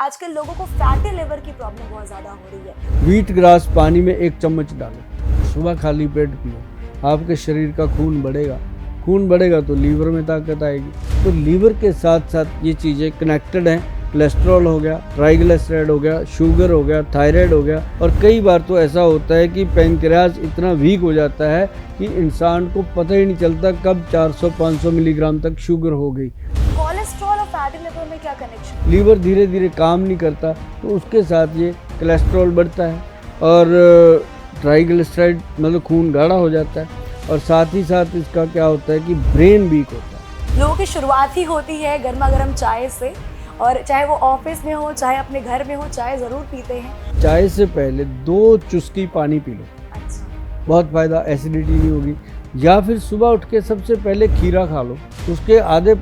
आजकल लोगों को फैटी लिवर की प्रॉब्लम बहुत ज़्यादा हो रही है। व्हीट ग्रास पानी में 1 चम्मच डालो, सुबह खाली पेट पियो, आपके शरीर का खून बढ़ेगा। खून बढ़ेगा तो लीवर में ताकत आएगी। तो लीवर के साथ साथ ये चीज़ें कनेक्टेड हैं। कोलेस्ट्रॉल हो गया, ट्राइग्लिसराइड हो गया, शुगर हो गया, थायराइड हो गया, और कई बार तो ऐसा होता है कि पैंक्रियाज इतना वीक हो जाता है कि इंसान को पता ही नहीं चलता कब 400-500 मिलीग्राम तक शुगर हो गई। कोलेस्ट्रॉल और फैटी लिवर में क्या कनेक्शन? लीवर धीरे धीरे काम नहीं करता तो उसके साथ ये कोलेस्ट्रॉल बढ़ता है और ट्राइग्लिसराइड मतलब खून गाढ़ा हो जाता है, और साथ ही साथ इसका क्या होता है कि ब्रेन वीक होता है। लोगों की शुरुआत ही होती है गर्मा गर्म चाय से, और चाहे वो ऑफिस में हो, चाहे अपने घर में हो, चाय ज़रूर पीते हैं। चाय से पहले 2 चुस्की पानी पी लो, अच्छा। बहुत फ़ायदा, एसिडिटी नहीं होगी। या फिर सुबह उठ के सबसे पहले खीरा खा लो, उसके आधे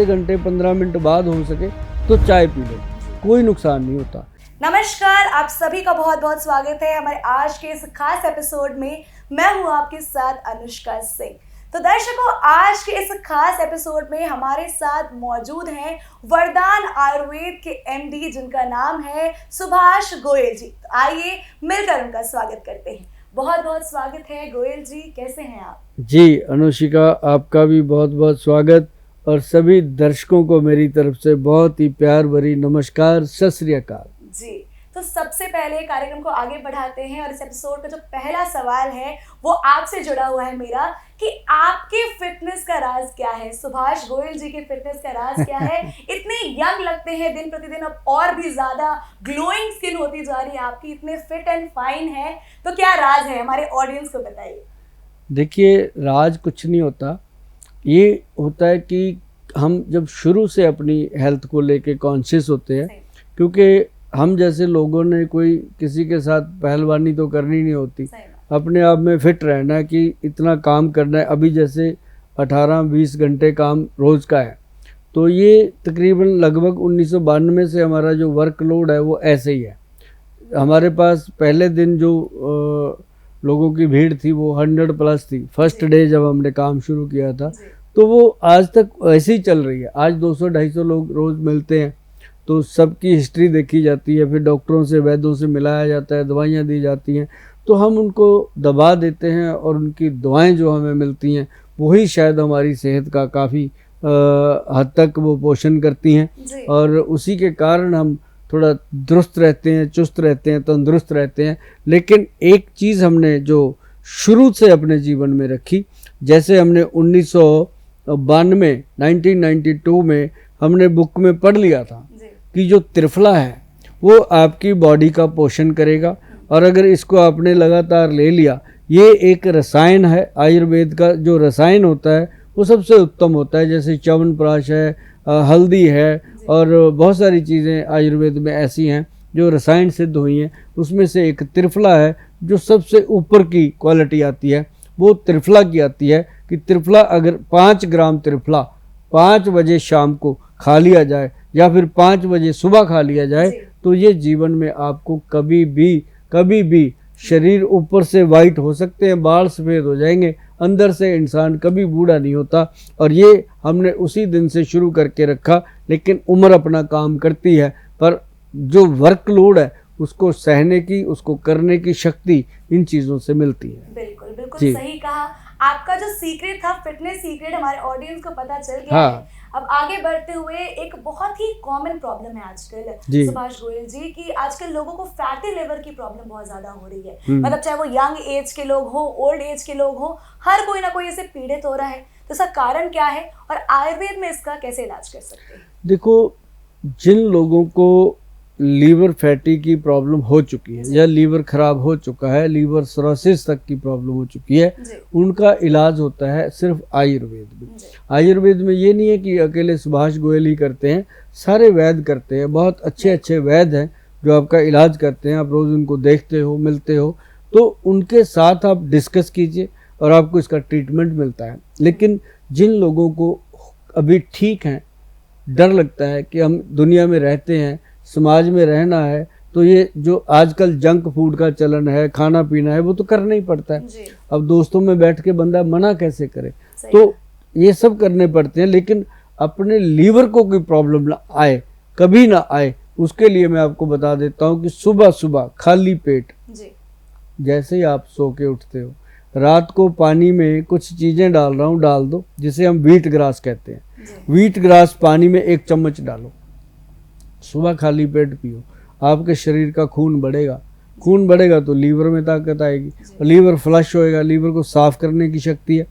घंटे 15 मिनट बाद हो सके तो चाय पी लो, कोई नुकसान नहीं होता। नमस्कार, आप सभी का बहुत बहुत स्वागत है हमारे आज के इस खास एपिसोड में। मैं हूँ आपके साथ अनुष्का सिंह। तो दर्शकों, आज के इस खास एपिसोड में हमारे साथ मौजूद हैं वरदान आयुर्वेद के एमडी, जिनका नाम है सुभाष गोयल जी। तो आइए मिलकर उनका स्वागत करते हैं। बहुत बहुत स्वागत है गोयल जी, कैसे हैं आप? जी अनुशिका, आपका भी बहुत बहुत स्वागत, और सभी दर्शकों को मेरी तरफ से बहुत ही प्यार भरी नमस्कार, सत श्री अकाल जी। तो सबसे पहले कार्यक्रम को आगे बढ़ाते हैं, और इस एपिसोड का जो पहला सवाल है वो आपसे जुड़ा हुआ है मेरा, कि आपके फिटनेस का राज क्या है? सुभाष गोयल जी के फिटनेस का राज क्या है? इतने यंग लगते हैं दिन प्रतिदिन, अब और भी ज्यादा ग्लोइंग स्किन होती जा रही है आपकी, इतने फिट एंड फाइन है, तो क्या राज है? हमारे ऑडियंस को बताइए। देखिए, राज कुछ नहीं होता, ये होता है कि हम जब शुरू से अपनी हेल्थ को लेके कॉन्शियस होते हैं, क्योंकि हम जैसे लोगों ने कोई किसी के साथ पहलवानी तो करनी नहीं होती, अपने आप में फिट रहना है कि इतना काम करना है। अभी जैसे 18-20 घंटे काम रोज़ का है, तो ये तकरीबन लगभग 1992 से हमारा जो वर्कलोड है वो ऐसे ही है। हमारे पास पहले दिन जो लोगों की भीड़ थी वो 100+ थी, फर्स्ट डे जब हमने काम शुरू किया था, तो वो आज तक ऐसे ही चल रही है। आज 200-250 लोग रोज़ मिलते हैं, तो सबकी हिस्ट्री देखी जाती है, फिर डॉक्टरों से, वैद्यों से मिलाया जाता है, दवाइयाँ दी जाती हैं, तो हम उनको दबा देते हैं, और उनकी दवाएं जो हमें मिलती हैं वही शायद हमारी सेहत का काफ़ी हद तक वो पोषण करती हैं, और उसी के कारण हम थोड़ा दुरुस्त रहते हैं, चुस्त रहते हैं, तंदुरुस्त रहते हैं। लेकिन एक चीज़ हमने जो शुरू से अपने जीवन में रखी, जैसे हमने 1992 में हमने बुक में पढ़ लिया था कि जो त्रिफला है वो आपकी बॉडी का पोषण करेगा, और अगर इसको आपने लगातार ले लिया, ये एक रसायन है, आयुर्वेद का जो रसायन होता है वो सबसे उत्तम होता है। जैसे च्यवनप्राश है, हल्दी है, और बहुत सारी चीज़ें आयुर्वेद में ऐसी हैं जो रसायन सिद्ध हुई हैं। उसमें से एक त्रिफला है जो सबसे ऊपर की क्वालिटी आती है, वो त्रिफला की आती है कि त्रिफला अगर 5 ग्राम त्रिफला 5 बजे शाम को खा लिया जाए, या फिर 5 बजे सुबह खा लिया जाए, तो ये जीवन में आपको कभी भी शरीर ऊपर से वाइट हो सकते हैं, बाल सफ़ेद हो जाएंगे, अंदर से इंसान कभी बूढ़ा नहीं होता। और ये हमने उसी दिन से शुरू करके रखा। लेकिन उम्र अपना काम करती है, पर जो वर्कलोड है उसको सहने की, उसको करने की शक्ति इन चीज़ों से मिलती है। बिल्कुल बिल्कुल सही कहा। आपका जो सीक्रेट था, फिटनेस सीक्रेट, हमारे ऑडियंस को पता चल गया। हाँ। अब आगे बढ़ते हुए, एक बहुत ही कॉमन प्रॉब्लम है आजकल सुभाष गोयल जी, कि आजकल लोगों को फैटी लिवर की प्रॉब्लम बहुत ज्यादा हो रही है। मतलब चाहे वो यंग एज के लोग हो, ओल्ड एज के लोग हो, हर कोई ना कोई इससे पीड़ित हो रहा है। तो इसका कारण क्या है, और आयुर्वेद में इसका कैसे इलाज कर सकते हैं? देखो, जिन लोगों को लीवर फैटी की प्रॉब्लम हो चुकी है, या लीवर खराब हो चुका है, लीवर सिरोसिस तक की प्रॉब्लम हो चुकी है, उनका इलाज होता है सिर्फ आयुर्वेद में। आयुर्वेद में ये नहीं है कि अकेले सुभाष गोयल ही करते हैं, सारे वैद्य करते हैं। बहुत अच्छे वैद्य हैं जो आपका इलाज करते हैं, आप रोज़ उनको देखते हो, मिलते हो, तो उनके साथ आप डिस्कस कीजिए और आपको इसका ट्रीटमेंट मिलता है। लेकिन जिन लोगों को अभी ठीक हैं, डर लगता है कि हम दुनिया में रहते हैं, समाज में रहना है, तो ये जो आजकल जंक फूड का चलन है, खाना पीना है, वो तो करना ही पड़ता है। अब दोस्तों में बैठ के बंदा मना कैसे करे? तो ये सब करने पड़ते हैं। लेकिन अपने लीवर को कोई प्रॉब्लम ना आए, कभी ना आए, उसके लिए मैं आपको बता देता हूँ कि सुबह सुबह खाली पेट जी। जैसे ही आप सो के उठते हो, रात को पानी में कुछ चीज़ें डाल रहा हूँ, डाल दो, जिसे हम व्हीट ग्रास कहते हैं। जी। व्हीट ग्रास पानी में 1 चम्मच डालो, सुबह खाली पेट पियो, आपके शरीर का खून बढ़ेगा। खून बढ़ेगा तो लीवर में ताकत आएगी, और लीवर फ्लश होएगा, लीवर को साफ करने की शक्ति है।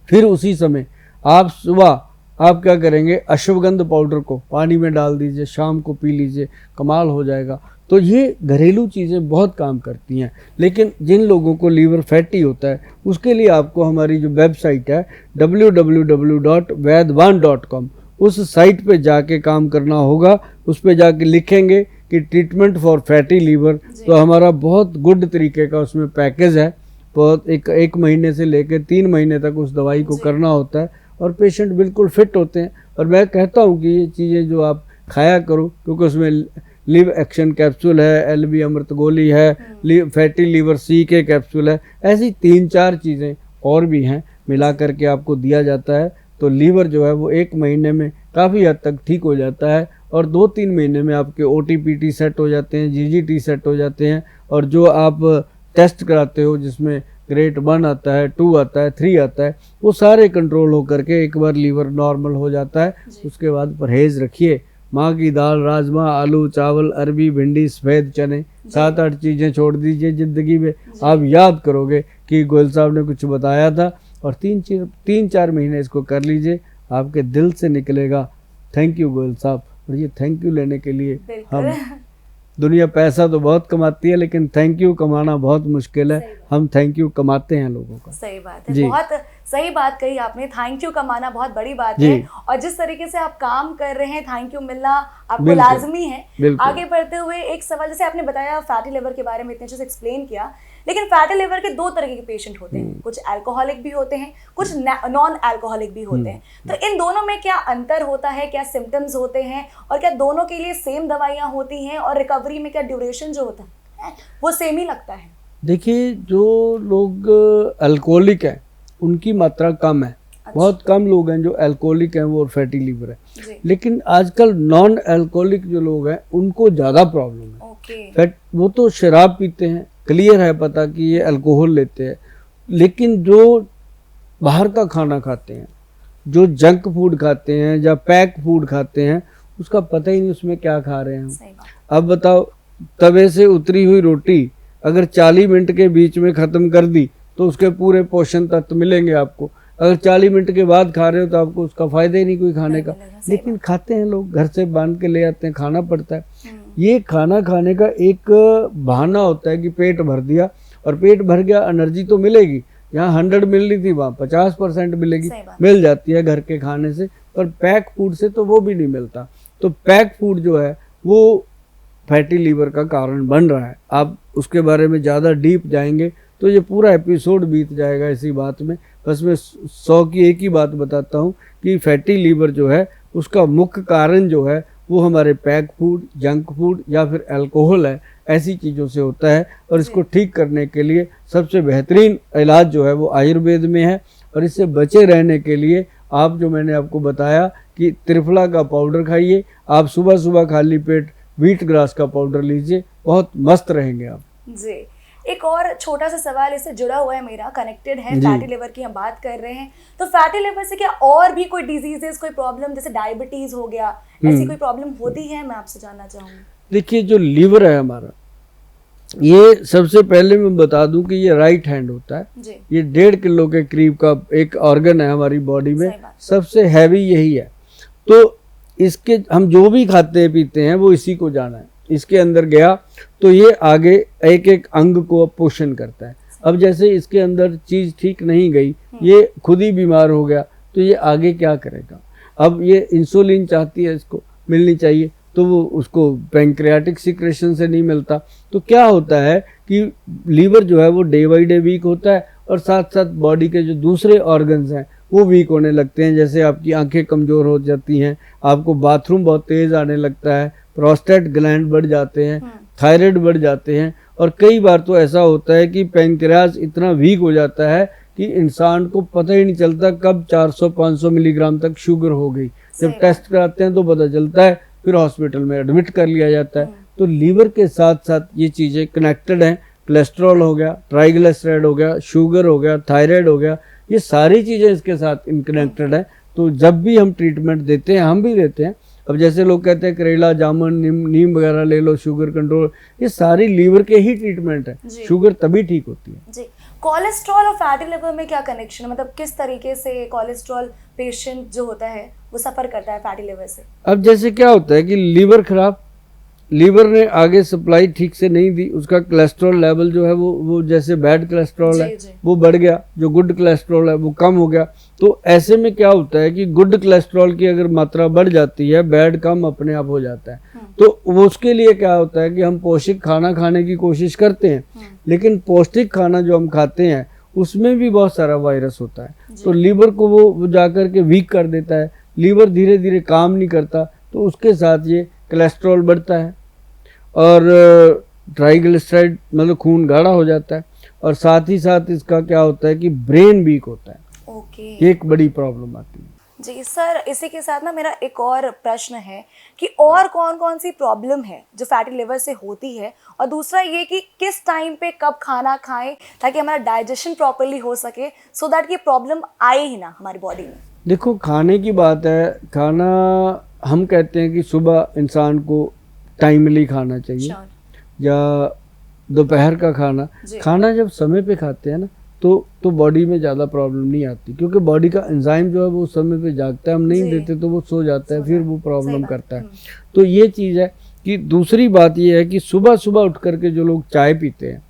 फिर उसी समय आप सुबह आप क्या करेंगे, अश्वगंध पाउडर को पानी में डाल दीजिए, शाम को पी लीजिए, कमाल हो जाएगा। तो ये घरेलू चीज़ें बहुत काम करती हैं। लेकिन जिन लोगों को लीवर फैटी होता है, उसके लिए आपको हमारी जो वेबसाइट है www.vaidwan.com, उस साइट पे जाके काम करना होगा। उस पे जाके लिखेंगे कि ट्रीटमेंट फॉर फैटी लीवर, तो हमारा बहुत गुड तरीके का उसमें पैकेज है। बहुत एक महीने से लेकर 3 महीने तक उस दवाई को करना होता है, और पेशेंट बिल्कुल फिट होते हैं। और मैं कहता हूँ कि ये चीज़ें जो आप खाया करो, क्योंकि उसमें लिव एक्शन कैप्सूल है, LB अमृत गोली है, फैटी लीवर C के कैप्सूल है, ऐसी 3-4 चीज़ें और भी हैं, मिला करके आपको दिया जाता है। तो लीवर जो है वो 1 महीने में काफ़ी हद तक ठीक हो जाता है, और 2-3 महीने में आपके OTPT सेट हो जाते हैं, GGT सेट हो जाते हैं। और जो आप टेस्ट कराते हो जिसमें ग्रेड 1 आता है, 2 आता है, 3 आता है, वो सारे कंट्रोल हो करके एक बार लीवर नॉर्मल हो जाता है। उसके बाद परहेज़ रखिए, माँ की दाल, राजमा, आलू, चावल, अरबी, भिंडी, सफ़ेद चने, 7-8 चीज़ें छोड़ दीजिए ज़िंदगी में। आप याद करोगे कि गोयल साहब ने कुछ बताया था, और 3-4 महीने इसको कर लीजिए, आपके दिल से निकलेगा थैंक यू गोयल साहब। और ये थैंक यू लेने के लिए हम, दुनिया पैसा तो बहुत कमाती है, लेकिन थैंक यू कमाना बहुत मुश्किल है। हम थैंक यू कमाते हैं लोगों का। सही बात है, बहुत सही बात कही आपने। थैंक यू कमाना बहुत बड़ी बात है, और जिस तरीके से आप काम कर रहे हैं, थैंक यू मिलना आपको लाजमी है। आगे बढ़ते हुए एक सवाल, जैसे आपने बताया फैटी लिवर के बारे में इतने अच्छे से एक्सप्लेन किया, लेकिन फैटी लिवर के 2 तरह के पेशेंट होते हैं, कुछ अल्कोहलिक भी होते हैं, कुछ नॉन अल्कोहलिक भी होते हैं। तो इन दोनों में क्या अंतर होता है, क्या सिम्टम्स होते हैं, और क्या दोनों के लिए सेम दवाइयाँ होती हैं, और रिकवरी में क्या ड्यूरेशन जो होता है वो सेम ही लगता है? देखिए, जो लोग अल्कोहलिक हैं उनकी मात्रा कम है। अच्छा। बहुत कम लोग हैं जो अल्कोहलिक हैं वो फैटी लीवर है, लेकिन आजकल नॉन अल्कोहलिक जो लोग हैं उनको ज़्यादा प्रॉब्लम है। फैट, वो तो शराब पीते हैं, क्लियर है पता कि ये अल्कोहल लेते हैं, लेकिन जो बाहर का खाना खाते हैं, जो जंक फूड खाते हैं या पैक फूड खाते हैं, उसका पता ही नहीं उसमें क्या खा रहे हैं हम। अब बताओ, तवे से उतरी हुई रोटी अगर 40 मिनट के बीच में ख़त्म कर दी तो उसके पूरे पोषण तत्व मिलेंगे आपको। अगर 40 मिनट के बाद खा रहे हो तो आपको उसका फ़ायदा ही नहीं कोई खाने का, लेकिन खाते हैं लोग, घर से बांध के ले आते हैं, खाना पड़ता है। ये खाना खाने का एक बहाना होता है कि पेट भर दिया, और पेट भर गया, एनर्जी तो मिलेगी। यहाँ 100 मिल रही थी, वहाँ 50% मिलेगी, मिल जाती है घर के खाने से, पर पैक फूड से तो वो भी नहीं मिलता। तो पैक फूड जो है वो फैटी लीवर का कारण बन रहा है। आप उसके बारे में ज़्यादा डीप जाएंगे तो ये पूरा एपिसोड बीत जाएगा इसी बात में। बस मैं 100 की एक ही बात बताता हूँ कि फैटी लीवर जो है उसका मुख्य कारण जो है वो हमारे पैक फूड, जंक फूड या फिर अल्कोहल है, ऐसी चीज़ों से होता है। और इसको ठीक करने के लिए सबसे बेहतरीन इलाज जो है वो आयुर्वेद में है। और इससे बचे रहने के लिए आप, जो मैंने आपको बताया कि त्रिफला का पाउडर खाइए, आप सुबह सुबह खाली पेट व्हीट ग्रास का पाउडर लीजिए, बहुत मस्त रहेंगे आप जी। एक और छोटा सा सवाल इससे जुड़ा हुआ है मेरा, कनेक्टेड है, फैटी लिवर की हम बात कर रहे हैं, तो फैटी लिवर से क्या और भी कोई डिजीजेस, कोई प्रॉब्लम, जैसे डायबिटीज हो गया, ऐसी कोई प्रॉब्लम होती है? मैं आपसे जानना चाहूँगी। देखिए, जो लीवर है हमारा, ये सबसे पहले मैं बता दूं कि ये राइट हैंड होता है जी। ये 1.5 किलो के करीब का एक ऑर्गन है हमारी बॉडी में, सबसे हैवी यही है। तो इसके हम जो भी खाते पीते हैं वो इसी को जाना है, इसके अंदर गया तो ये आगे एक एक अंग को पोषण करता है। अब जैसे इसके अंदर चीज़ ठीक नहीं गई, ये खुद ही बीमार हो गया, तो ये आगे क्या करेगा? अब ये इंसुलिन चाहती है, इसको मिलनी चाहिए, तो वो उसको पैंक्रियाटिक सिक्रेशन से नहीं मिलता। तो क्या होता है कि लीवर जो है वो डे बाई डे वीक होता है, और साथ साथ बॉडी के जो दूसरे ऑर्गन्स हैं वो वीक होने लगते हैं। जैसे आपकी आंखें कमज़ोर हो जाती हैं, आपको बाथरूम बहुत तेज़ आने लगता है, प्रोस्टेट ग्लैंड बढ़ जाते हैं, थायराइड बढ़ जाते हैं, और कई बार तो ऐसा होता है कि पैंक्रियाज इतना वीक हो जाता है कि इंसान को पता ही नहीं चलता कब 400-500 मिलीग्राम तक शुगर हो गई। जब टेस्ट कराते हैं तो पता चलता है फिर हॉस्पिटल में एडमिट कर लिया जाता है। तो लीवर के साथ साथ ये चीज़ें कनेक्टेड हैं। कोलेस्ट्रॉल हो गया, ट्राइग्लिसराइड हो गया, शुगर हो गया, थायराइड हो गया, ये सारी चीज़ें इसके साथ इनकनेक्टेड है। तो जब भी हम ट्रीटमेंट देते हैं, हम भी देते हैं। अब जैसे लोग कहते हैं करेला, जामुन, नीम वगैरह ले लो, शुगर कंट्रोल, ये सारी लीवर के ही ट्रीटमेंट है। शुगर तभी ठीक होती है जी। कोलेस्ट्रॉल और फैटी लिवर में क्या कनेक्शन है, मतलब किस तरीके से कोलेस्ट्रॉल पेशेंट जो होता है वो सफर करता है फैटी लिवर से? अब जैसे क्या होता है कि लीवर खराब, लीवर ने आगे सप्लाई ठीक से नहीं दी, उसका कोलेस्ट्रॉल लेवल जो है वो जैसे बैड कोलेस्ट्रॉल है वो बढ़ गया, जो गुड कोलेस्ट्रॉल है वो कम हो गया। तो ऐसे में क्या होता है कि गुड कोलेस्ट्रॉल की अगर मात्रा बढ़ जाती है, बैड कम अपने आप हो जाता है। तो वो उसके लिए क्या होता है कि हम पौष्टिक खाना खाने की कोशिश करते हैं, लेकिन पौष्टिक खाना जो हम खाते हैं उसमें भी बहुत सारा वायरस होता है। तो लीवर को वो जाकर के वीक कर देता है, लीवर धीरे धीरे काम नहीं करता, तो उसके साथ ये कोलेस्ट्रॉल बढ़ता है और ट्राइग्लिसराइड मतलब खून गाढ़ा हो जाता है, और साथ ही साथ इसका क्या होता है कि ब्रेन वीक होता है। ओके। एक बड़ी प्रॉब्लम आती है जी सर। इसी के साथ ना मेरा एक और प्रश्न है कि और कौन कौन सी प्रॉब्लम है जो फैटी लिवर से होती है, और दूसरा ये कि किस टाइम पे कब खाना खाएं ताकि हमारा डाइजेशन प्रॉपर्ली हो सके, सो दैट ये प्रॉब्लम आए ही ना हमारी बॉडी में। देखो, खाने की बात है, खाना हम कहते हैं कि सुबह इंसान को टाइमली खाना चाहिए, या दोपहर का खाना जब समय पे खाते हैं ना तो बॉडी में ज़्यादा प्रॉब्लम नहीं आती, क्योंकि बॉडी का एंजाइम जो है वो उस समय पे जागता है, हम नहीं देते तो वो सो जाता है, फिर वो प्रॉब्लम करता है। तो ये चीज़ है कि दूसरी बात ये है कि सुबह सुबह उठ करके जो लोग चाय पीते हैं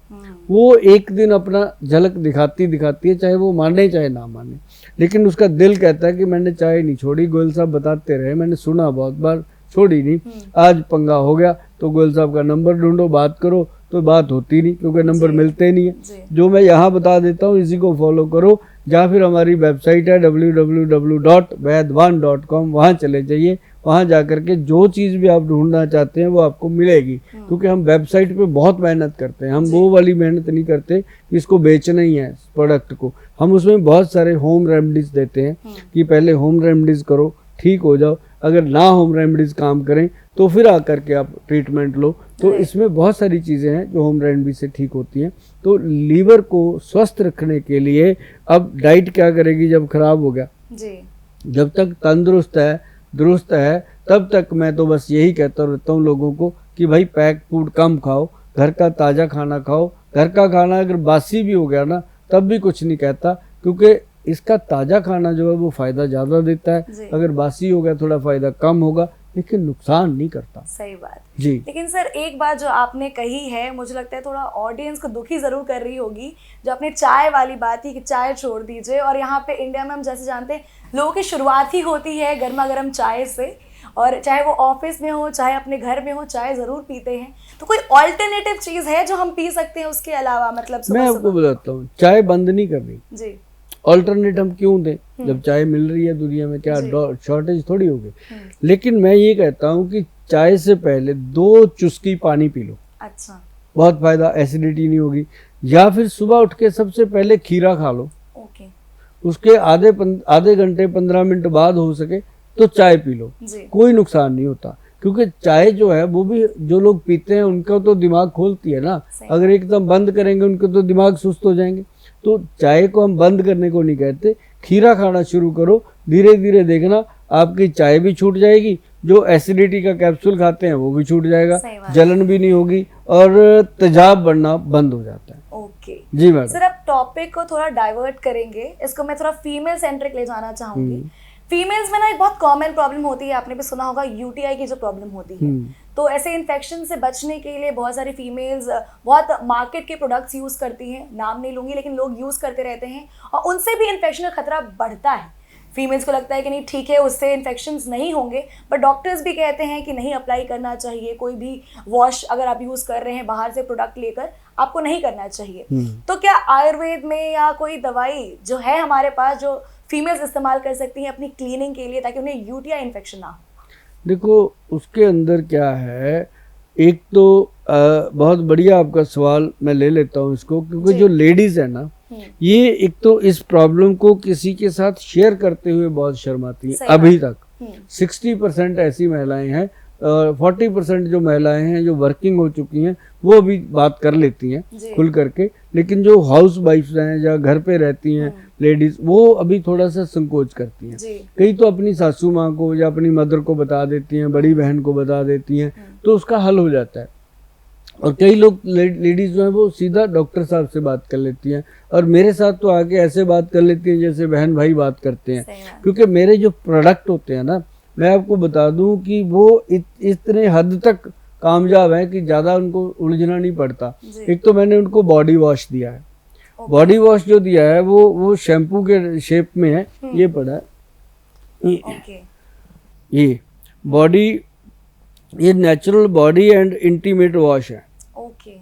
वो एक दिन अपना झलक दिखाती है, चाहे वो माने चाहे ना माने, लेकिन उसका दिल कहता है कि मैंने चाय नहीं छोड़ी। गोयल साहब बताते रहे, मैंने सुना बहुत बार, छोड़ी नहीं, आज पंगा हो गया तो गोयल साहब का नंबर ढूंढो, बात करो, तो बात होती नहीं क्योंकि नंबर मिलते नहीं है। जो मैं यहाँ बता देता हूँ इसी को फॉलो करो, या फिर हमारी वेबसाइट है www.vaidwan.com, वहाँ चले जाइए, वहाँ जाकर के जो चीज़ भी आप ढूंढना चाहते हैं वो आपको मिलेगी, क्योंकि हम वेबसाइट पे बहुत मेहनत करते हैं। हम वो वाली मेहनत नहीं करते कि इसको बेचना ही है प्रोडक्ट को, हम उसमें बहुत सारे होम रेमेडीज देते हैं कि पहले होम रेमेडीज करो, ठीक हो जाओ, अगर ना होम रेमेडीज काम करें तो फिर आकर के आप ट्रीटमेंट लो। तो इसमें बहुत सारी चीज़ें हैं जो होम रेमेडी से ठीक होती हैं। तो लीवर को स्वस्थ रखने के लिए अब डाइट क्या करेगी जब खराब हो गया जी? जब तक तंदुरुस्त है, दुरुस्त है, तब तक मैं तो बस यही कहता रहता हूँ लोगों को कि भाई पैक फूड कम खाओ, घर का ताज़ा खाना खाओ। घर का खाना अगर बासी भी हो गया ना तब भी कुछ नहीं कहता, क्योंकि इसका ताज़ा खाना जो है वो फ़ायदा ज़्यादा देता है। अगर बासी हो गया थोड़ा फ़ायदा कम होगा, लेकिन नुकसान नहीं करता। सही बात जी। लेकिन सर एक बात जो आपने कही है, मुझे लगता है थोड़ा ऑडियंस को दुखी ज़रूर कर रही होगी, जो आपने चाय वाली बात थी कि चाय छोड़ दीजिए, और यहाँ पे इंडिया में हम जैसे जानते हैं लोगों की शुरुआत ही होती है गर्मा गर्म चाय से, और चाहे वो ऑफिस में हो चाहे अपने घर में हो, चाय ज़रूर पीते हैं। तो कोई ऑल्टरनेटिव चीज़ है जो हम पी सकते हैं उसके अलावा? मतलब मैं आपको बताता हूँ, चाय बंद नहीं कर रही जी, ऑल्टरनेट हम क्यों दें जब चाय मिल रही है दुनिया में, क्या शॉर्टेज थोड़ी होगी। लेकिन मैं ये कहता हूँ कि चाय से पहले 2 चुस्की पानी पी लो। अच्छा, बहुत फायदा, एसिडिटी नहीं होगी। या फिर सुबह उठ के सबसे पहले खीरा खा लो। ओके। उसके आधे घंटे 15 मिनट बाद हो सके तो चाय पी लो, कोई नुकसान नहीं होता, क्योंकि चाय जो है वो भी जो लोग पीते हैं उनका तो दिमाग खोलती है ना। अगर एकदम बंद करेंगे उनके तो दिमाग सुस्त हो जाएंगे। तो चाय को हम बंद करने को नहीं कहते, खीरा खाना शुरू करो, धीरे धीरे देखना आपकी चाय भी छूट जाएगी, जो एसिडिटी का कैप्सूल खाते हैं वो भी छूट जाएगा, जलन भी नहीं होगी और तेजाब बढ़ना बंद हो जाता है। ओके जी मैडम। सर अब टॉपिक को थोड़ा डाइवर्ट करेंगे, इसको मैं थोड़ा फीमेल सेंट्रिक ले जाना चाहूंगी। फीमेल्स में ना एक बहुत कॉमन प्रॉब्लम होती है, आपने भी सुना होगा, यूटीआई की जो प्रॉब्लम होती है। तो ऐसे इन्फेक्शन से बचने के लिए बहुत सारी फीमेल्स बहुत मार्केट के प्रोडक्ट्स यूज़ करती हैं, नाम नहीं लूँगी लेकिन लोग यूज़ करते रहते हैं, और उनसे भी इन्फेक्शन का खतरा बढ़ता है। फीमेल्स को लगता है कि नहीं ठीक है उससे इन्फेक्शंस नहीं होंगे, बट डॉक्टर्स भी कहते हैं कि नहीं अप्लाई करना चाहिए, कोई भी वॉश अगर आप यूज़ कर रहे हैं बाहर से प्रोडक्ट लेकर, आपको नहीं करना चाहिए। तो क्या आयुर्वेद में या कोई दवाई जो है हमारे पास जो फीमेल्स इस्तेमाल कर सकती हैं अपनी क्लीनिंग के लिए ताकि उन्हें यूटीआई इन्फेक्शन ना हो? देखो उसके अंदर क्या है, एक तो बहुत बढ़िया आपका सवाल मैं ले लेता हूँ इसको, क्योंकि जो लेडीज़ है ना ये एक तो इस प्रॉब्लम को किसी के साथ शेयर करते हुए बहुत शर्माती हैं। अभी तक 60% ऐसी महिलाएं हैं 40% जो महिलाएं हैं जो वर्किंग हो चुकी हैं वो भी बात कर लेती हैं खुल करके, लेकिन जो हाउस वाइफ्स हैं या घर पे रहती हैं लेडीज, वो अभी थोड़ा सा संकोच करती हैं। कई तो अपनी सासू माँ को या अपनी मदर को बता देती हैं, बड़ी बहन को बता देती हैं, तो उसका हल हो जाता है। और कई लोग लेडीज जो है वो सीधा डॉक्टर साहब से बात कर लेती हैं, और मेरे साथ तो आके ऐसे बात कर लेती हैं जैसे बहन भाई बात करते हैं। क्योंकि मेरे जो प्रोडक्ट होते हैं ना, मैं आपको बता दूं कि वो इतने हद तक कामयाब है कि ज़्यादा उनको उलझना नहीं पड़ता। एक तो मैंने उनको बॉडी वॉश दिया है, बॉडी वॉश जो दिया है वो शैम्पू के शेप में है, ये पड़ा है, ये बॉडी, ये natural body and intimate wash है।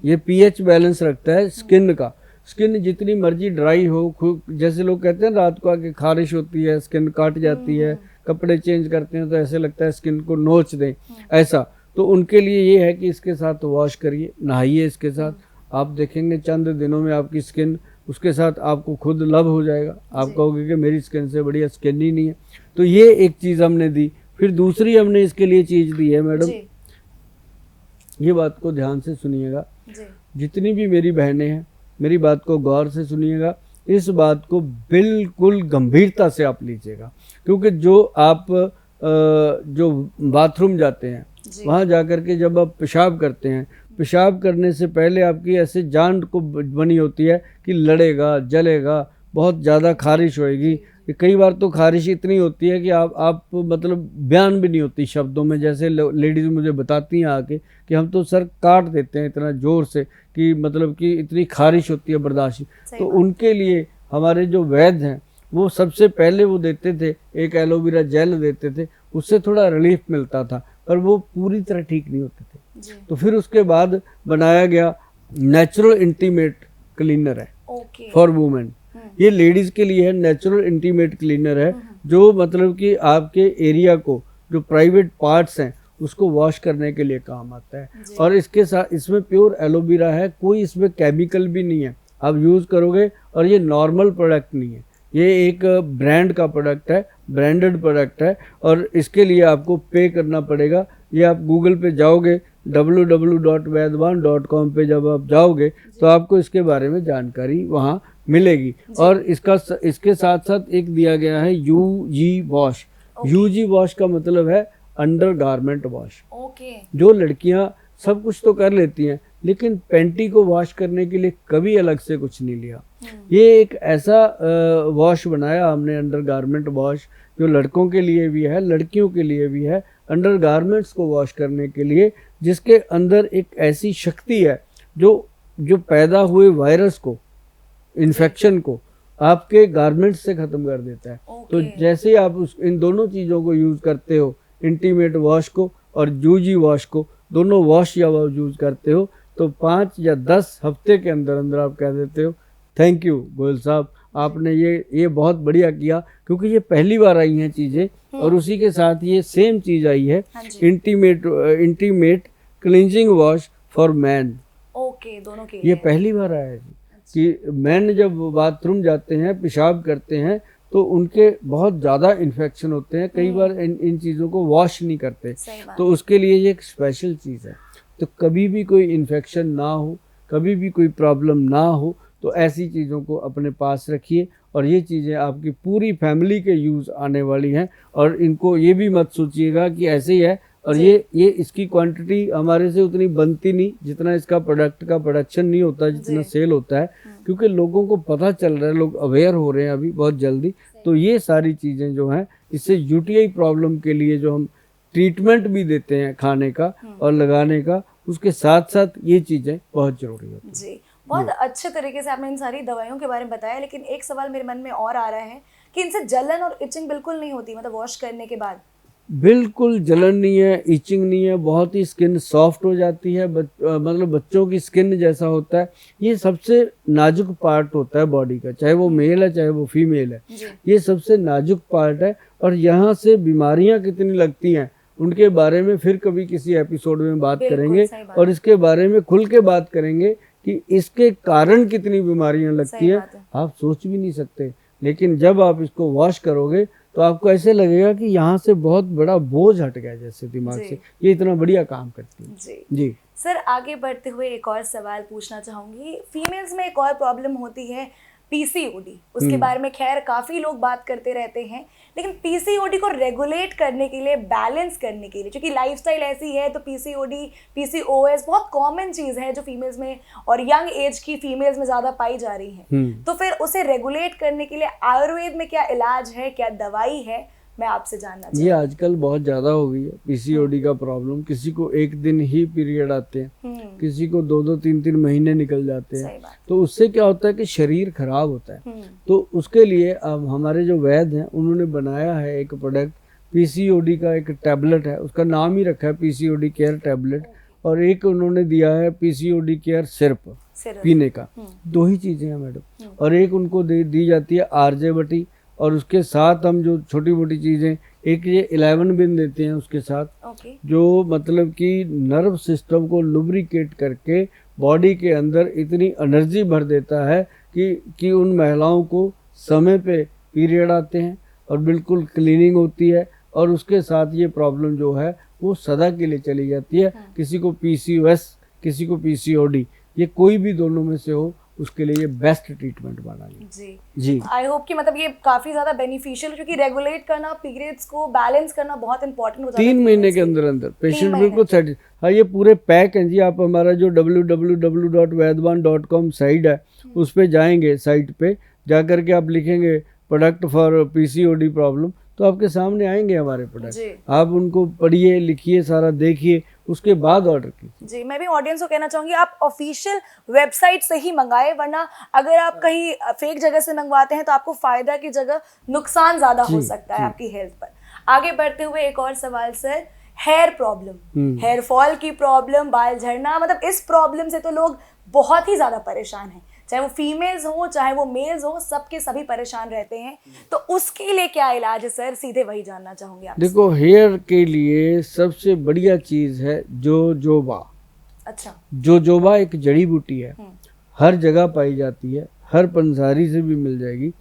ये पीएच बैलेंस रखता है स्किन का। स्किन जितनी मर्जी ड्राई हो, जैसे लोग कहते हैं रात को आके खारिश होती है, स्किन काट जाती है, कपड़े चेंज करते हैं तो ऐसे लगता है स्किन को नोच दें, ऐसा, तो उनके लिए ये है कि इसके साथ वॉश करिए, नहाइए इसके साथ, आप देखेंगे चंद दिनों में आपकी स्किन उसके साथ आपको खुद लव हो जाएगा। आप कहोगे कि मेरी स्किन से बढ़िया स्किन ही नहीं है। तो ये एक चीज़ हमने दी। फिर दूसरी हमने इसके लिए चीज़ दी है मैडम, ये बात को ध्यान से सुनिएगा, जितनी भी मेरी बहनें हैं मेरी बात को गौर से सुनिएगा, इस बात को बिल्कुल गंभीरता से आप लीजिएगा। क्योंकि जो आप जो बाथरूम जाते हैं वहाँ जाकर के जब आप पेशाब करते हैं, पेशाब करने से पहले आपकी ऐसे जान को बनी होती है कि लड़ेगा, जलेगा, बहुत ज़्यादा खारिश होएगी। कई बार तो खारिश इतनी होती है कि आप मतलब बयान भी नहीं होती शब्दों में। जैसे लेडीज़ मुझे बताती हैं आके कि हम तो सर काट देते हैं इतना ज़ोर से कि मतलब कि इतनी खारिश होती है बर्दाश्त। तो उनके लिए हमारे जो वैद्य हैं वो सबसे पहले वो देते थे, एक एलोवेरा जेल देते थे, उससे थोड़ा रिलीफ मिलता था, पर वो पूरी तरह ठीक नहीं होते थे। तो फिर उसके बाद बनाया गया नेचुरल इंटीमेट क्लीनर है फॉर वुमेन। ये लेडीज के लिए है, नेचुरल इंटीमेट क्लीनर है, जो मतलब कि आपके एरिया को, जो प्राइवेट पार्ट्स हैं उसको वॉश करने के लिए काम आता है। और इसके साथ इसमें प्योर एलोवेरा है, कोई इसमें केमिकल भी नहीं है, आप यूज़ करोगे। और ये नॉर्मल प्रोडक्ट नहीं है, ये एक ब्रांड का प्रोडक्ट है, ब्रांडेड प्रोडक्ट है, और इसके लिए आपको पे करना पड़ेगा। ये आप गूगल पे जाओगे www.vaidwan.com पे जब आप जाओगे तो आपको इसके बारे में जानकारी वहाँ मिलेगी। और इसके साथ साथ एक दिया गया है यूजी वॉश। यूजी वॉश का मतलब है अंडर गारमेंट वॉश। जो लड़कियां सब कुछ तो कर लेती हैं लेकिन पैंटी को वॉश करने के लिए कभी अलग से कुछ नहीं लिया। ये एक ऐसा वॉश बनाया हमने, अंडर गारमेंट वॉश, जो लड़कों के लिए भी है, लड़कियों के लिए भी है, अंडर गारमेंट्स को वॉश करने के लिए, जिसके अंदर एक ऐसी शक्ति है जो पैदा हुए वायरस को, इन्फेक्शन को आपके गारमेंट्स से ख़त्म कर देता है। तो जैसे ही आप इन दोनों चीज़ों को यूज़ करते हो, इंटीमेट वॉश को और यूजी वॉश को, दोनों वॉश या वॉश यूज़ करते हो, तो 5 या 10 हफ्ते के अंदर अंदर आप कह देते हो थैंक यू गोयल साहब, आपने ये बहुत बढ़िया किया। क्योंकि ये पहली बार आई हैं चीज़ें, और उसी के साथ ये सेम चीज़ आई है, intimate cleansing wash for man. दोनों के ये पहली बार आया है कि मैन जब बाथरूम जाते हैं, पेशाब करते हैं, तो उनके बहुत ज़्यादा इन्फेक्शन होते हैं, कई बार इन चीज़ों को वॉश नहीं करते, तो उसके लिए ये एक स्पेशल चीज़ है। तो कभी भी कोई इन्फेक्शन ना हो, कभी भी कोई प्रॉब्लम ना हो, तो ऐसी चीज़ों को अपने पास रखिए। और ये चीज़ें आपकी पूरी फैमिली के यूज़ आने वाली हैं, और इनको ये भी मत सोचिएगा कि ऐसे ही है। और ये इसकी क्वांटिटी हमारे से उतनी बनती नहीं जितना इसका प्रोडक्ट का प्रोडक्शन नहीं होता, जितना सेल होता है, क्योंकि लोगों को पता चल रहा है, लोग अवेयर हो रहे हैं अभी बहुत जल्दी। तो ये सारी चीज़ें जो हैं, इससे यूटीआई प्रॉब्लम के लिए जो हम ट्रीटमेंट भी देते हैं खाने का और लगाने का, उसके साथ साथ ये चीज़ें बहुत ज़रूरी होती हैं। जी, बहुत अच्छे तरीके से आपने इन सारी दवाइयों के बारे में बताया। लेकिन एक सवाल मेरे मन में और आ रहा है कि इनसे जलन और इचिंग बिल्कुल नहीं होती, मतलब वॉश करने के बाद? बिल्कुल जलन नहीं है, इचिंग नहीं है, बहुत ही स्किन सॉफ्ट हो जाती है, मतलब बच्चों की स्किन जैसा होता है। ये सबसे नाजुक पार्ट होता है बॉडी का, चाहे वो मेल है चाहे वो फीमेल है, ये सबसे नाजुक पार्ट है। और यहाँ से बीमारियाँ कितनी लगती हैं उनके बारे में फिर कभी किसी एपिसोड में बात करेंगे, और इसके बारे में खुल के बात करेंगे कि इसके कारण कितनी बीमारियां लगती हैं, आप सोच भी नहीं सकते। लेकिन जब आप इसको वॉश करोगे तो आपको ऐसे लगेगा कि यहाँ से बहुत बड़ा बोझ हट गया जैसे दिमाग जी। से, ये इतना बढ़िया काम करती है। जी जी सर, आगे बढ़ते हुए एक और सवाल पूछना चाहूंगी। फीमेल्स में एक और प्रॉब्लम होती है पीसीओडी, उसके बारे में खैर काफ़ी लोग बात करते रहते हैं, लेकिन पीसीओडी को रेगुलेट करने के लिए, बैलेंस करने के लिए, क्योंकि लाइफस्टाइल ऐसी है तो पीसीओडी, पीसीओएस बहुत कॉमन चीज़ है जो फीमेल्स में और यंग एज की फीमेल्स में ज़्यादा पाई जा रही है। तो फिर उसे रेगुलेट करने के लिए आयुर्वेद में क्या इलाज है, क्या दवाई है, मैं आपसे जानना ये आजकल बहुत ज़्यादा हो गई है पीसीओडी का प्रॉब्लम। किसी को एक दिन ही पीरियड आते हैं, किसी को 2-2, 3-3 महीने निकल जाते हैं। तो उससे क्या होता है कि शरीर खराब होता है। तो उसके लिए अब हमारे जो वैद्य हैं उन्होंने बनाया है एक प्रोडक्ट, पीसीओडी का एक टैबलेट है, उसका नाम ही रखा है पीसीओडी केयर टैबलेट, और एक उन्होंने दिया है पीसीओडी केयर सिरप पीने का। 2 ही चीज़ें हैं मैडम, और एक उनको दी जाती है आरजे बटी, और उसके साथ हम जो छोटी मोटी चीज़ें, एक ये 11 बिन देते हैं उसके साथ, जो मतलब कि नर्व सिस्टम को लुब्रिकेट करके बॉडी के अंदर इतनी एनर्जी भर देता है कि उन महिलाओं को समय पे पीरियड आते हैं और बिल्कुल क्लीनिंग होती है, और उसके साथ ये प्रॉब्लम जो है वो सदा के लिए चली जाती है। किसी को पीसीओएस, किसी को पीसीओडी, ये कोई भी दोनों में से हो, उसके लिए ये बेस्ट ट्रीटमेंट बना जी। जी आई होप कि मतलब ये काफी ज्यादा बेनिफिशियल, क्योंकि रेगुलेट करना, पीरियड्स को बैलेंस करना बहुत इंपॉर्टेंट हो जाता है। 3 महीने के अंदर अंदर पेशेंट बिल्कुल सेट। हाँ, ये पूरे पैक हैं जी। आप हमारा जो www.vaidwan.com साइट है उस पे जाएंगे, साइट पे जाकर के आप लिखेंगे प्रोडक्ट फॉर पीसीओडी प्रॉब्लम, तो आपके सामने आएंगे हमारे प्रोडक्ट। आप उनको पढ़िए, लिखिए, सारा देखिए, उसके बाद ऑर्डर कीजिए। जी, मैं भी ऑडियंस को कहना चाहूंगी आप ऑफिशियल वेबसाइट से ही मंगाएं, वरना अगर आप कहीं फेक जगह से मंगवाते हैं तो आपको फायदा की जगह नुकसान ज्यादा हो सकता है आपकी हेल्थ पर। आगे बढ़ते हुए एक और सवाल sir, hair problem, hair fall की प्रॉब्लम, बाल झड़ना, मतलब इस प्रॉब्लम से तो लोग बहुत ही ज्यादा परेशान हैं, चाहे वो फीमेल्स हो चाहे वो मेल्स हो, सबके सभी परेशान रहते हैं। तो उसके लिए क्या इलाज है सर, सीधे वही जानना चाहूंगी आपसे। देखो, हेयर के लिए सबसे बढ़िया चीज है जोजोबा। अच्छा। जोजोबा एक जड़ी बूटी है, हर जगह पाई जाती है, हर पंसारी से भी मिल जाएगी।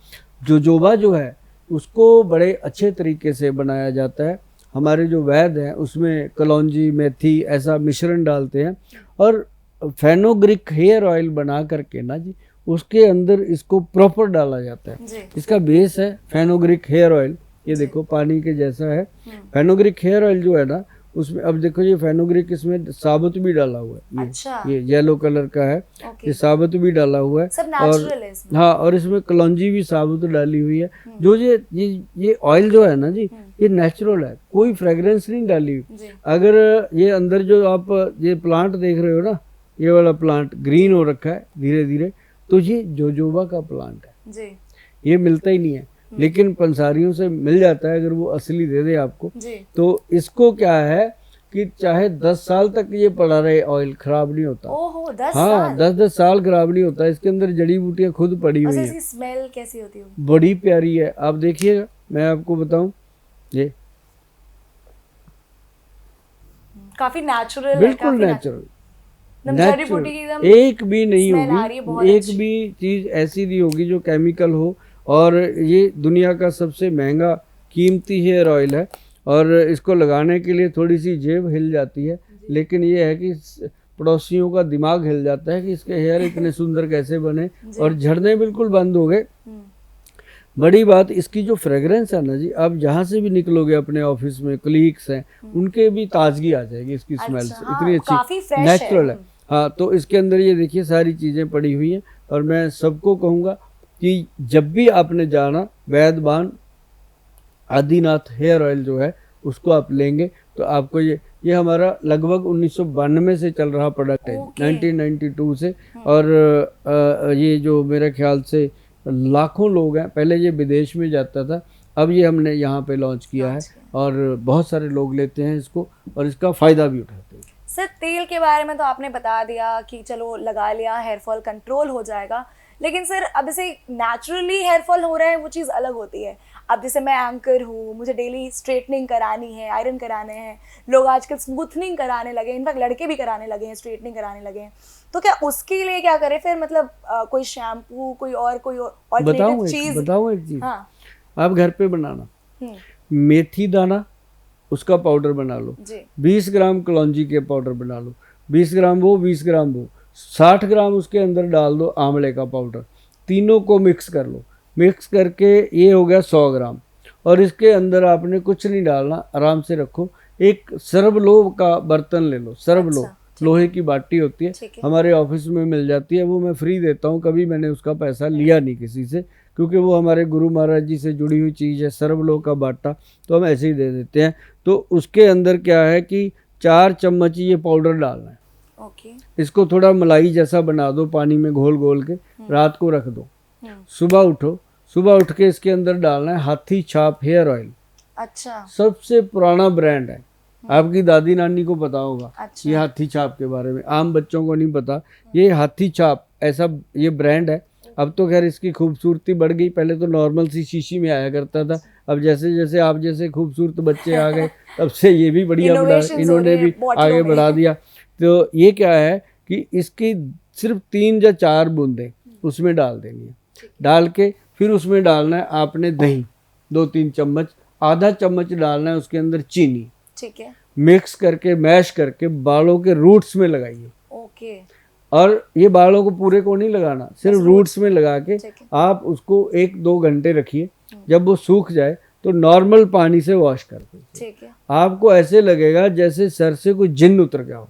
जोजोबा जो है उसको बड़े अच्छे तरीके से बनाया जाता है। हमारे जो वैद्य हैं उसमें कलौंजी, मेथी ऐसा मिश्रण डालते हैं, और फेनोग्रिक हेयर ऑयल बना करके ना जी, उसके अंदर इसको प्रॉपर डाला जाता है। इसका बेस है फेनोग्रिक हेयर ऑयल, ये देखो पानी के जैसा है। फेनोग्रिक हेयर ऑयल जो है ना, उसमें अब देखो ये फेनोग्रिक, इसमें साबुत भी डाला हुआ है, ये येलो कलर का है, ये साबुत भी डाला हुआ है, और हाँ, और इसमें कलौंजी भी साबुत डाली हुई है। जो ये ऑयल जो है ना जी, ये नेचुरल है, कोई फ्रेग्रेंस नहीं डाली हुई। अगर ये अंदर जो आप ये प्लांट देख रहे हो ना, ये वाला प्लांट ग्रीन हो रखा है धीरे धीरे, तो ये जोजोबा का प्लांट है जी। ये मिलता ही नहीं है, लेकिन पंसारियों से मिल जाता है, अगर वो असली दे दे आपको जी। तो इसको क्या है कि चाहे 10 साल तक ये पड़ा रहे, ऑयल खराब नहीं होता। ओहो, 10 हाँ, 10-10 साल खराब नहीं होता। इसके अंदर जड़ी बूटियां खुद पड़ी हुई है। स्मेल कैसी होती है? बड़ी प्यारी है, आप देखिएगा, मैं आपको बताऊं, ये काफी नेचुरल, बिल्कुल नेचुरल, एक भी नहीं होगी, एक भी चीज ऐसी नहीं होगी जो केमिकल हो। और ये दुनिया का सबसे महंगा कीमती हेयर ऑयल है, और इसको लगाने के लिए थोड़ी सी जेब हिल जाती है, लेकिन ये है कि पड़ोसियों का दिमाग हिल जाता है कि इसके हेयर इतने सुंदर कैसे बने, और झड़ने बिल्कुल बंद हो गए। बड़ी बात इसकी जो फ्रेग्रेंस है ना जी, आप जहाँ से भी निकलोगे, अपने ऑफिस में कलीग्स हैं, उनके भी ताजगी आ जाएगी इसकी स्मेल से, इतनी अच्छी नेचुरल है। हाँ, तो इसके अंदर ये देखिए सारी चीज़ें पड़ी हुई हैं, और मैं सबको कहूँगा कि जब भी आपने जाना, वैद्यवान आदिनाथ हेयर ऑयल जो है उसको आप लेंगे, तो आपको ये हमारा लगभग 1992 से चल रहा प्रोडक्ट है, 1992 से। और ये जो मेरे ख्याल से लाखों लोग हैं, पहले ये विदेश में जाता था, अब ये हमने यहाँ पे लॉन्च किया है, और बहुत सारे लोग लेते हैं इसको, और इसका फ़ायदा भी उठाते हैं। सर, तेल के बारे में तो आपने बता दिया कि चलो लगा लिया, हेयर फॉल कंट्रोल हो जाएगा, लेकिन सर अब जैसे नेचुरली हेयर फॉल हो रहा है वो चीज़ अलग होती है। अब जैसे मैं एंकर हूँ, मुझे डेली स्ट्रेटनिंग करानी है, आयरन कराने हैं, लोग आजकल स्मूथनिंग कराने लगे, इनफैक्ट लड़के भी कराने लगे हैं, स्ट्रेटनिंग कराने लगे हैं, तो क्या उसके लिए क्या करें फिर? मतलब कोई शैम्पू, कोई ऑल्टरनेटिव चीज़? बताऊँ एक चीज़, हाँ, आप घर पे बनाना, मेथी दाना उसका पाउडर बना लो, जी 20 ग्राम कलौंजी के पाउडर बना लो, 20 ग्राम वो 20 ग्राम वो, 60 ग्राम उसके अंदर डाल दो आंवले का पाउडर, तीनों को मिक्स कर लो। मिक्स करके ये हो गया 100 ग्राम। और इसके अंदर आपने कुछ नहीं डालना, आराम से रखो। एक सर्वलो का बर्तन ले लो, सर्वलो अच्छा, लोहे की बाटी होती है, ठीक है। हमारे ऑफिस में मिल जाती है, वो मैं फ्री देता हूँ, कभी मैंने उसका पैसा लिया नहीं किसी से, क्योंकि वो हमारे गुरु महाराज जी से जुड़ी हुई चीज़ है, सर्वलो का बाटा, तो हम ऐसे ही दे देते हैं। तो उसके अंदर क्या है कि 4 चम्मच ये पाउडर डालना है। ओके इसको थोड़ा मलाई जैसा बना दो, पानी में घोल घोल के रात को रख दो। सुबह उठो, सुबह उठ के इसके अंदर डालना है हाथी छाप हेयर ऑयल। अच्छा सबसे पुराना ब्रांड है, आपकी दादी नानी को पता होगा अच्छा ये हाथी छाप के बारे में, आम बच्चों को नहीं पता। ये हाथी छाप ऐसा ये ब्रांड है। अब तो खैर इसकी खूबसूरती बढ़ गई, पहले तो नॉर्मल सी शीशी में आया करता था, अब जैसे जैसे आप जैसे खूबसूरत बच्चे आ गए तब से ये भी बढ़िया बढ़ा, Innovations हो इन्होंने रहे हैं भी बॉटलों आगे में। बढ़ा दिया। तो ये क्या है कि इसकी सिर्फ 3 या 4 बूंदें उसमें डाल देनी है। डाल के फिर उसमें डालना है आपने दही 2-3 चम्मच, आधा चम्मच डालना है उसके अंदर चीनी। ठीक है मिक्स करके मैश करके बालों के रूट्स में लगाइए। ओके और ये बालों को पूरे को नहीं लगाना, सिर्फ रूट्स में लगा के ठीक है। आप उसको 1-2 घंटे रखिए। जब वो सूख जाए तो नॉर्मल पानी से वॉश कर दीजिए। ठीक है आपको ऐसे लगेगा जैसे सर से कोई जिन्न उतर गया हो।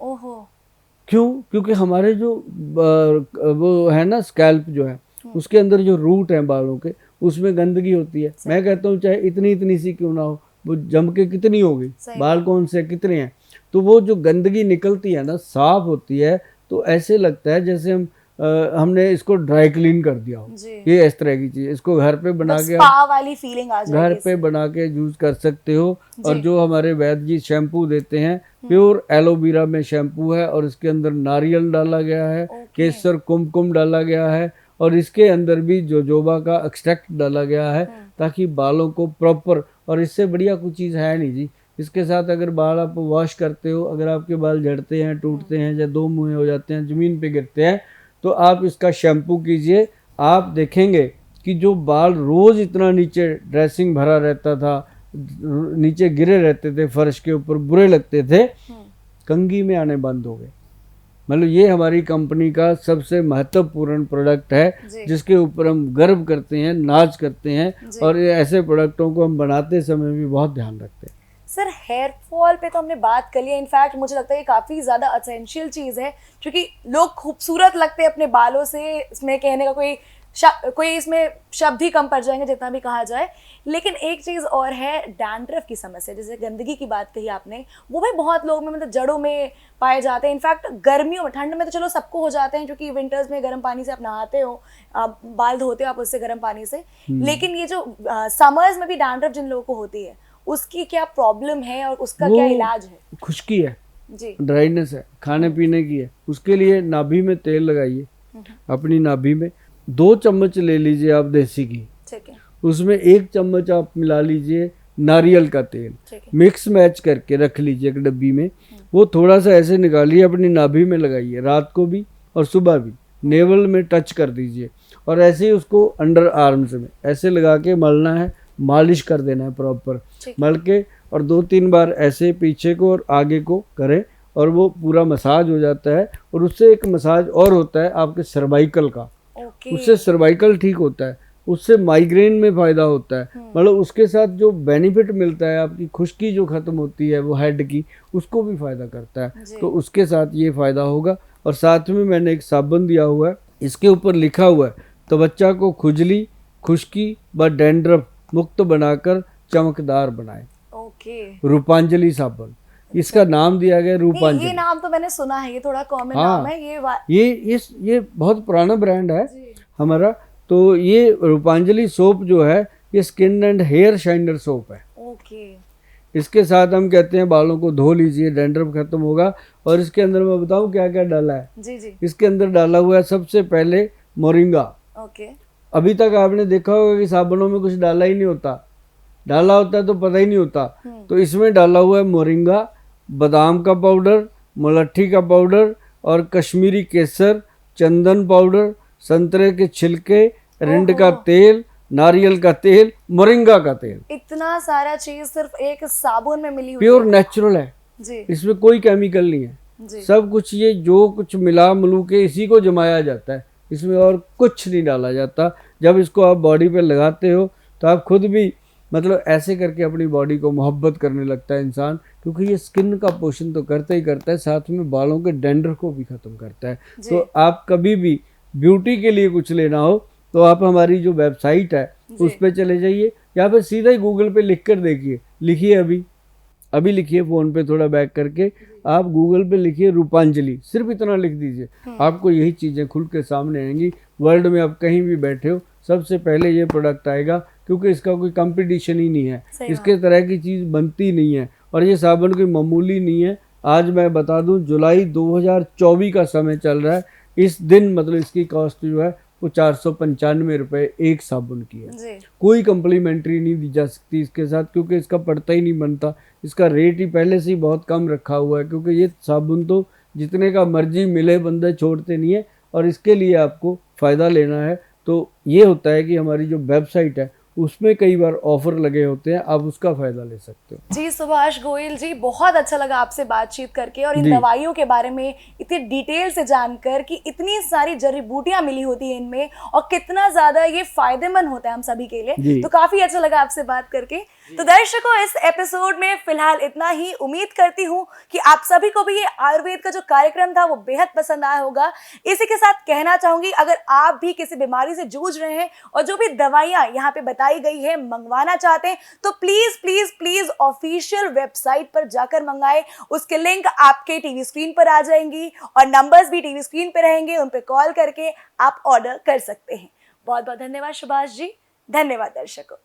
ओहो क्यों? क्योंकि हमारे जो वो है ना स्कैल्प जो है उसके अंदर जो रूट है बालों के, उसमें गंदगी होती है। मैं कहता हूँ चाहे इतनी इतनी सी क्यों ना हो, वो जम के कितनी होगी, सही बाल कौन से कितने हैं, तो वो जो गंदगी निकलती है ना साफ होती है, तो ऐसे लगता है जैसे हमने इसको ड्राई क्लीन कर दिया हो। जी ये इस तरह की चीज, इसको घर पे बना के स्पा वाली फीलिंग आ जाएगी घर पे इससे। बना के यूज कर सकते हो। और जी। जो हमारे वैद्य जी शैम्पू देते हैं, प्योर एलोवेरा में शैम्पू है और इसके अंदर नारियल डाला गया है, ओके। केसर कुमकुम डाला गया है और इसके अंदर भी जोजोबा का एक्सट्रैक्ट डाला गया है, ताकि बालों को प्रॉपर, और इससे बढ़िया कोई चीज़ है नहीं जी। इसके साथ अगर बाल आप वॉश करते हो, अगर आपके बाल झड़ते हैं, टूटते हैं या दो मुँहे हो जाते हैं, ज़मीन पे गिरते हैं, तो आप इसका शैम्पू कीजिए। आप देखेंगे कि जो बाल रोज़ इतना नीचे ड्रेसिंग भरा रहता था, नीचे गिरे रहते थे फर्श के ऊपर, बुरे लगते थे, कंघी में आने बंद हो गए। मतलब ये हमारी कंपनी का सबसे महत्वपूर्ण प्रोडक्ट है, जी। जिसके ऊपर हम गर्व करते हैं, नाज करते हैं, जी। और ये ऐसे प्रोडक्टों को हम बनाते समय भी बहुत ध्यान रखते हैं। सर हेयर फॉल पे तो हमने बात कर लिया, इनफैक्ट मुझे लगता है ये काफ़ी ज़्यादा असेंशियल चीज़ है, क्योंकि लोग खूबसूरत लगते हैं अपने बालों से, इसमें कहने का कोई इसमें शब्द ही कम पड़ जाएंगे जितना भी कहा जाए। लेकिन एक चीज़ और है, डैंड्रफ की समस्या, जैसे गंदगी की बात कही आपने, वो भी बहुत लोग में मतलब जड़ों में पाए जाते हैं। इनफैक्ट गर्मियों में, ठंड में तो चलो सबको हो जाते हैं, क्योंकि विंटर्स में गर्म पानी से आप नहाते हो, आप बाल धोते हो आप उससे गर्म पानी से, लेकिन ये जो समर्स में भी डैंड्रफ जिन लोगों को होती है, उसकी क्या प्रॉब्लम है और उसका क्या इलाज है? खुश्की है जी, ड्राइनेस है, खाने पीने की है। उसके लिए नाभि में तेल लगाइए, अपनी नाभि में 2 चम्मच ले लीजिए आप देसी घी, ठीक है, उसमें 1 चम्मच आप मिला लीजिए नारियल का तेल, ठीक है, मिक्स मैच करके रख लीजिए एक डब्बी में। वो थोड़ा सा ऐसे निकालिए, अपनी नाभि में लगाइए, रात को भी और सुबह भी नेवल में टच कर दीजिए, और ऐसे ही उसको अंडर आर्म्स में ऐसे लगा के मलना है, मालिश कर देना है प्रॉपर, ठीक। मल के, और 2-3 बार ऐसे पीछे को और आगे को करें, और वो पूरा मसाज हो जाता है। और उससे एक मसाज और होता है आपके सर्वाइकल का, ओके, उससे सर्वाइकल ठीक होता है, उससे माइग्रेन में फ़ायदा होता है। मतलब उसके साथ जो बेनिफिट मिलता है, आपकी खुश्की जो ख़त्म होती है वो हेड की, उसको भी फ़ायदा करता है। जी। तो उसके साथ ये फ़ायदा होगा। और साथ में मैंने एक साबुन दिया हुआ है, इसके ऊपर लिखा हुआ है, त्वचा को खुजली, खुश्की व डैंड्रफ मुक्त बनाकर चमकदार बनाए, ओके। रूपांजलि साबुन, इसका नाम दिया गया नहीं, रूपांजलि। ये नाम तो मैंने सुना है, ये थोड़ा कॉमन हाँ। नाम है ये बहुत पुराना ब्रांड है हमारा। तो ये रूपांजलि सोप जो है, ये skin and hair shiner soap है। ओके, इसके साथ हम कहते हैं बालों को धो लीजिए, डैंड्रफ खत्म होगा। और इसके अंदर मैं बताऊं क्या क्या डाला है। जी जी, इसके अंदर डाला हुआ है सबसे पहले मोरिंगा। ओके, अभी तक आपने देखा होगा कि साबुनों में कुछ डाला ही नहीं होता, डाला होता है तो पता ही नहीं होता। तो इसमें डाला हुआ है मोरिंगा, बादाम का पाउडर, मुलट्ठी का पाउडर, और कश्मीरी केसर, चंदन पाउडर, संतरे के छिलके, रिंड का तेल, नारियल का तेल, मोरिंगा का तेल, इतना सारा चीज सिर्फ एक साबुन में मिली हुई प्योर नेचुरल है, जी इसमें कोई केमिकल नहीं है। जी सब कुछ ये जो कुछ मिला मिलू के इसी को जमाया जाता है, इसमें और कुछ नहीं डाला जाता। जब इसको आप बॉडी पे लगाते हो तो आप खुद भी मतलब ऐसे करके अपनी बॉडी को मोहब्बत करने लगता है इंसान, क्योंकि ये स्किन का पोषण तो करता ही करता है, साथ में बालों के डेंड्रफ को भी ख़त्म करता है। जी। तो आप कभी भी ब्यूटी के लिए कुछ लेना हो तो आप हमारी जो वेबसाइट है जी। उस पर चले जाइए, या फिर सीधा ही गूगल पे लिख कर देखिए, लिखिए अभी लिखिए फ़ोन पे थोड़ा बैक करके, आप गूगल पे लिखिए रूपांजलि, सिर्फ इतना लिख दीजिए, आपको यही चीज़ें खुल के सामने आएंगी। वर्ल्ड में आप कहीं भी बैठे हो सबसे पहले ये प्रोडक्ट आएगा, क्योंकि इसका कोई कंपटीशन ही नहीं है, सही इसके तरह की चीज़ बनती नहीं है। और ये साबुन कोई मामूली नहीं है। आज मैं बता दूं जुलाई 2024 का समय चल रहा है, इस दिन मतलब इसकी कॉस्ट जो है वो 495 रुपये एक साबुन की है। जी कोई कम्प्लीमेंट्री नहीं दी जा सकती इसके साथ, क्योंकि इसका पड़ता ही नहीं बनता। इसका रेट ही पहले से ही बहुत कम रखा हुआ है, क्योंकि ये साबुन तो जितने का मर्जी मिले बंदे छोड़ते नहीं है, और इसके लिए आपको फ़ायदा लेना है तो ये होता है कि हमारी जो वेबसाइट है उसमें कई बार ऑफर लगे होते हैं, आप उसका फ़ायदा ले सकते हो। जी सुभाष गोयल जी, बहुत अच्छा लगा आपसे बातचीत करके और इन जी। दवाइयों के बारे में इतनी डिटेल से जानकर कि इतनी सारी जड़ी बूटियां मिली होती हैं इनमें और कितना ज़्यादा ये फायदेमंद होता है हम सभी के लिए, जी। तो काफ़ी अच्छा लगा आपसे बात करके। तो दर्शकों, इस एपिसोड में फिलहाल इतना ही। उम्मीद करती हूँ कि आप सभी को भी ये आयुर्वेद का जो कार्यक्रम था वो बेहद पसंद आया होगा। इसी के साथ कहना चाहूंगी, अगर आप भी किसी बीमारी से जूझ रहे हैं और जो भी दवाइयाँ यहाँ पे बताई गई है मंगवाना चाहते हैं तो please please please official website पर जाकर मंगाएं। उसके लिंक आपके टीवी स्क्रीन पर आ जाएंगी और नंबर्स भी टीवी स्क्रीन पर रहेंगे, उन पर कॉल करके आप ऑर्डर कर सकते हैं। बहुत बहुत धन्यवाद सुभाष जी, धन्यवाद दर्शकों।